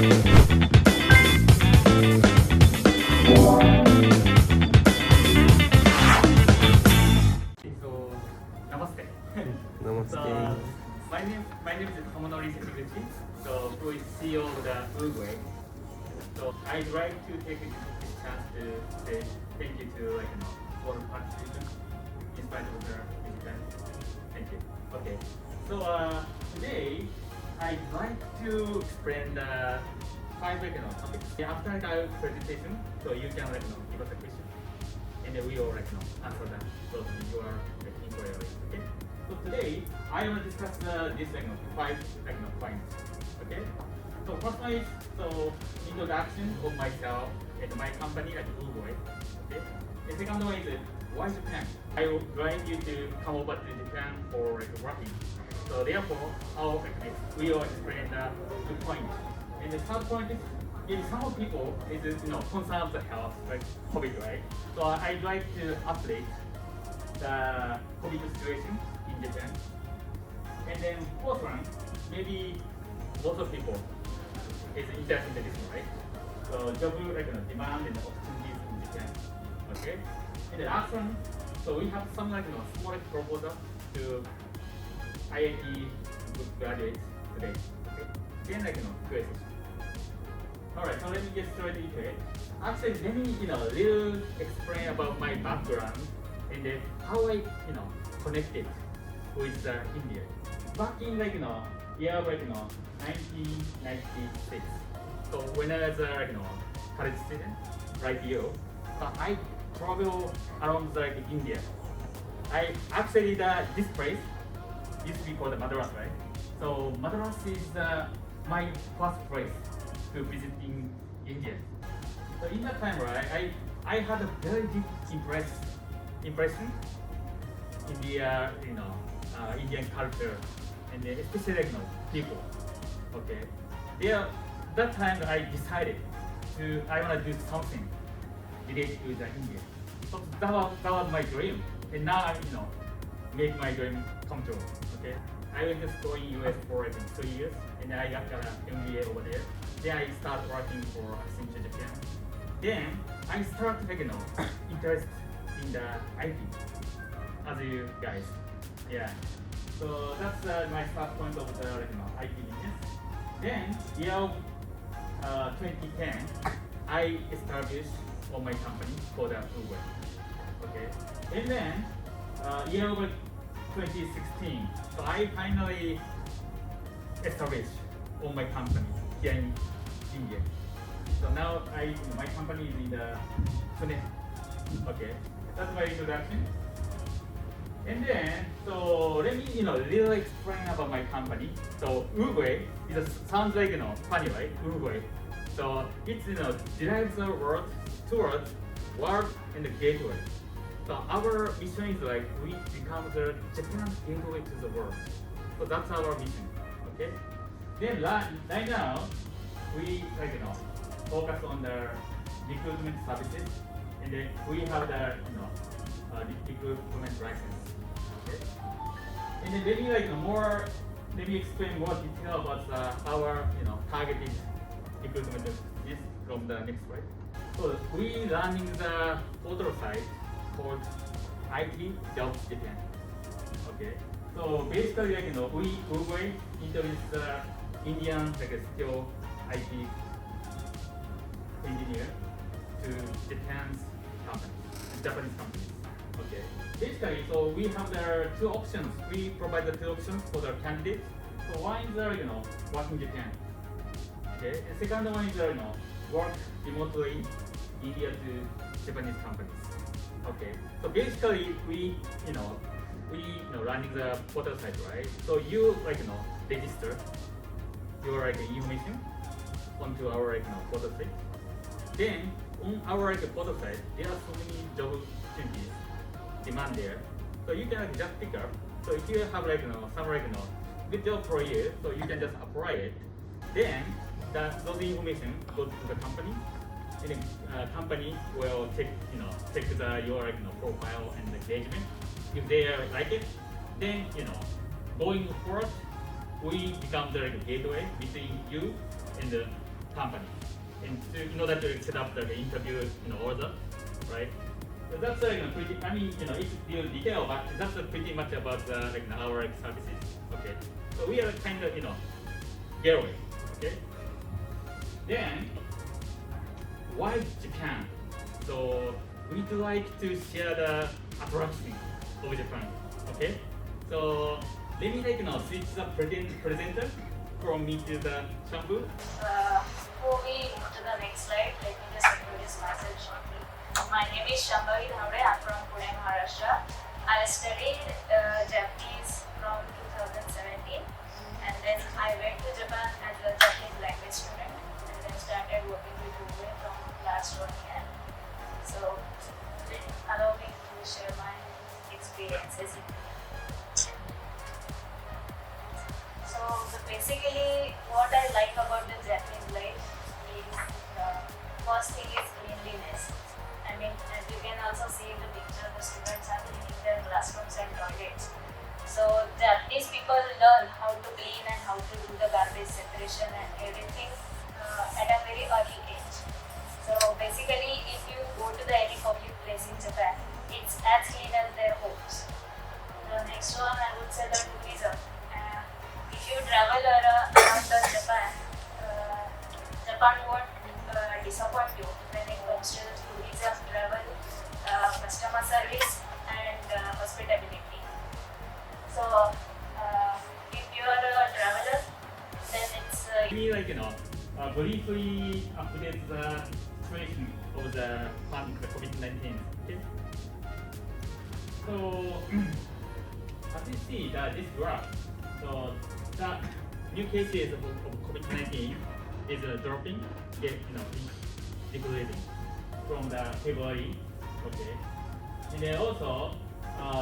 Namaste. Namaste. So, my name is Tom Sekiguchi, so who is CEO of the Uruguay. So I'd like to take this chance to say thank you to all the participants in spite of the event. Thank you. Okay. So today I'd like to explain the 5 topics. After our presentation, so you can give us a question, and then we will answer that. So you are inquiry. Okay. So today I will discuss this 5 points. Okay. So first one is introduction of myself and my company at Uruguay. Okay. The second one is why Japan. I would like you to come over to Japan for working. So therefore, we will explain the point. And the third point is, maybe some people is concerned of the health, like COVID, right? So I'd like to update the COVID situation in Japan. And then fourth one, maybe lots of people is interested in this one, right? So job demand and opportunities in Japan. Okay. And the last one, so we have some small proposal to IIT graduates today. Okay. Then QA session. Alright, so let me get straight into it. Actually, let me little explain about my background and then how I connected with India. Back in year of 1996. So when I was a college student, right here, I traveled around India. I actually this place used to be called Madras, right? So Madras is my first place to visit in India. So in that time, right, I had a very deep impression in the Indian culture and especially people. Okay, there that time I decided I want to do something related to the India. So that was my dream, and now I make my dream come true. Okay, I went to school in US for 3 years, and then I got an MBA over there. Then I started working for Accenture Japan. Then I started interest in the IT, as you guys. Yeah. So that's my start point of the IT business. Then year of 2010, I established my company called Uruguay. Okay. And then year of 2016, so I finally established my company here in India. So now my company is in the Pune. Okay, that's my introduction. And then, so let me little explain about my company. So Uruguay sounds like funny, right? Uruguay. So it's derives the word towards world and the gateway. So our mission is we become the Japan's gateway to the world. So that's our mission. Okay. Then right now we focus on the recruitment services, and then we have the recruitment license. Okay. And then maybe let me explain more detail about our targeted recruitment business from the next slide. So we running the portal site called IT Jobs Japan. Okay. So basically we Uruguay introduced the Indian skill IT engineer to Japanese companies. Okay. Basically, so we have the 2 options. We provide the 2 options for the candidates. So one is work in Japan. Okay. And second one is work remotely India to Japanese companies. Okay. So basically, we running the portal site, right? So you register your information onto our portal site. Then on our portal site, there are so many job opportunities demand there. So you can just pick up. So if you have some good job for you, so you can just apply it. Then those information goes to the company, and the company will check your profile and engagement. If they like it, then going forward, we become the gateway between you and the company, and in order to set up the interview order, right? So that's pretty. I mean, it's real detail, but that's pretty much about our services. Okay. So we are kind of getaway. Okay. Then why Japan? So we'd like to share the attraction of Japan. Okay. So let me switch the presenter from me to the shampoo. Before we move to the next slide, let me just introduce myself shortly. My name is Shambhavi Dhavde. I'm from Pune, Maharashtra. I studied Japanese from 2017, and then I went to Japan as a Japanese language student, and then started working with Google from last 1 year. So, allow me to share my experiences. So basically, what I like about the Japanese life is the first thing is cleanliness. I mean, as you can also see in the picture, the students are cleaning their classrooms and toilets. So Japanese people learn how to clean and how to do the garbage separation and everything at a very early age. So basically, if you go to any public place in Japan, it's as clean as their homes. The next one, I would say the tourism. If you travel around Japan, Japan won't disappoint you when it comes to the tourism, travel, customer service, and hospitality. So, if you are a traveler, then it's briefly update the situation of the COVID-19. Okay. So as you see this graph, so the new cases of COVID-19 is dropping, decreasing from the February. Okay, and then also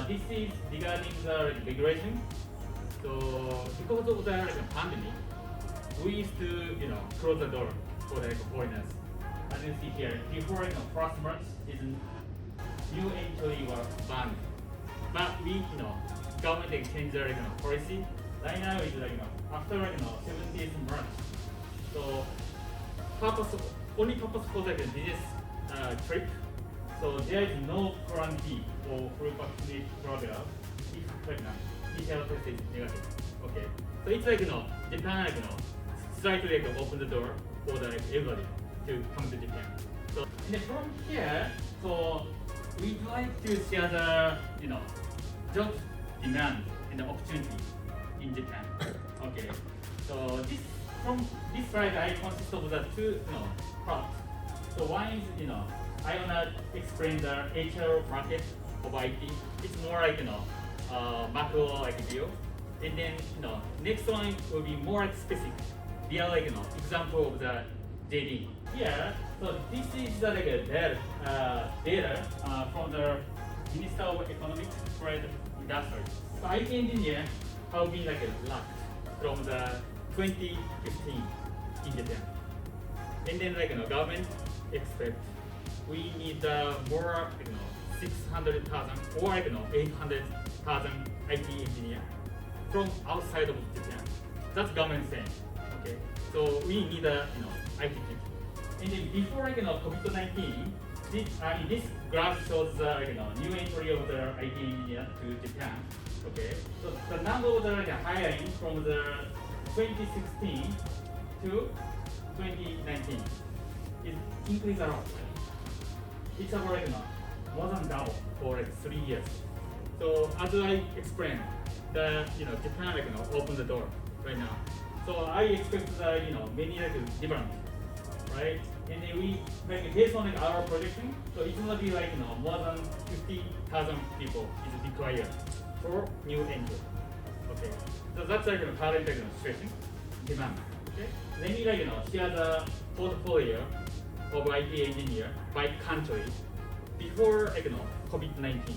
this is regarding the regulation. So because of the pandemic, we used to close the door for the foreigners. As you see here, before first March is new entry were banned, but we government changed their policy. Right now is after 17th March. So only purpose for the business trip. So there is no quarantine for full vaccinated traveler if PCR test is negative. Okay. So it's Japan slightly open the door for everybody to come to Japan. So and then from here, so we'd like to share the job demand and the opportunity in Japan. Okay. So from this slide I consist of the two parts. So one is I wanna explain the HR market of IT. It's more macro view. And then next one will be more specific. They are example of the JD. Here, so this is the data from the Minister of Economics, Trade, Industry. So IT engineer have been locked from the 2015 in Japan. And then government expect we need more 600,000 or 800,000 IT engineer from outside of Japan. That's government saying. Okay, so we need IT people. And then before COVID-19, this graph shows the new entry of the IT engineer to Japan. Okay, so the number of the hiring from the 2016 to 2019 is increased a lot. It's about more than double for 3 years. So as I explained, Japan open the door right now. So I expect many different, right? And then we based on our projection, so it's gonna be more than 50,000 people is required for new entry. Okay, so that's current situation demand. Okay, let me share the portfolio of IT engineer by country before COVID-19.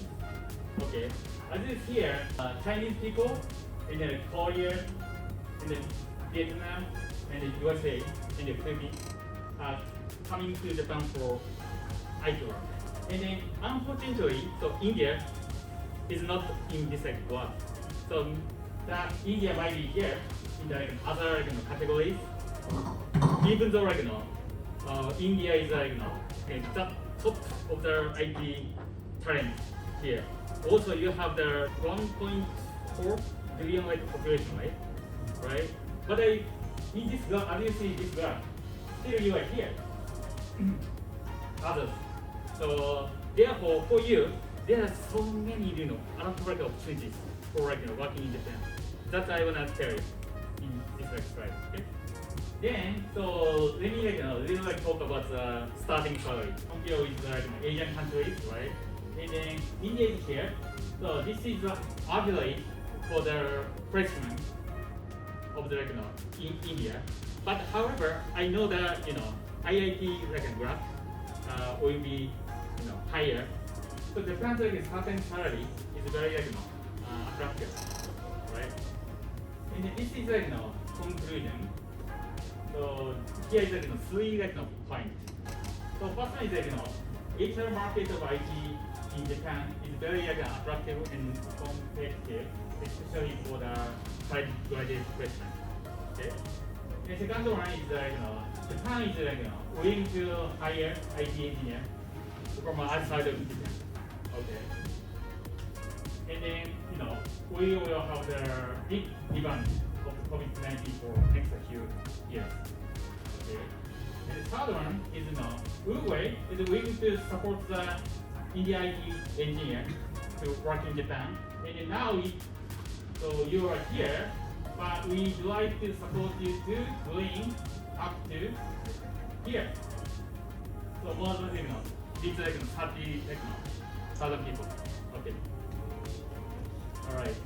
Okay, as you see here, Chinese people, and then Korea, and then Vietnam, and then USA, and then Philippines are coming to Japan for IT work. And then unfortunately, so India is not in this one. So India might be here in the other categories. even though like India is like the top of the IT talent here. Also, you have the 1.4 billion like population, right? But in this graph, as you see this graph, still you are here. Others. So therefore, for you, there are so many unemployment opportunities for working in Japan. That's what I wanna tell you in this next slide. Okay? Then, so let me little talk about the starting salary. Compare with Asian countries, right? And then India is here. So this is the average for the freshman of the in India. But however, I know that IIT graph will be higher. So Japan's starting salary is very attractive, right? And this is conclusion. So here is 3 points. So first one is HR market of IT in Japan is very attractive and competitive, especially for the graduate freshmen. Okay. The second one is Japan is willing to hire IT engineer from outside of Japan. Okay. And then we will have the big demand of COVID-19 for next few years. Okay. And the third one is Uruguay is willing to support the Indian IT engineer to work in Japan. And then now so you are here, but we would like to support you to going up to here. So more than these 30,000 people. Okay. All right.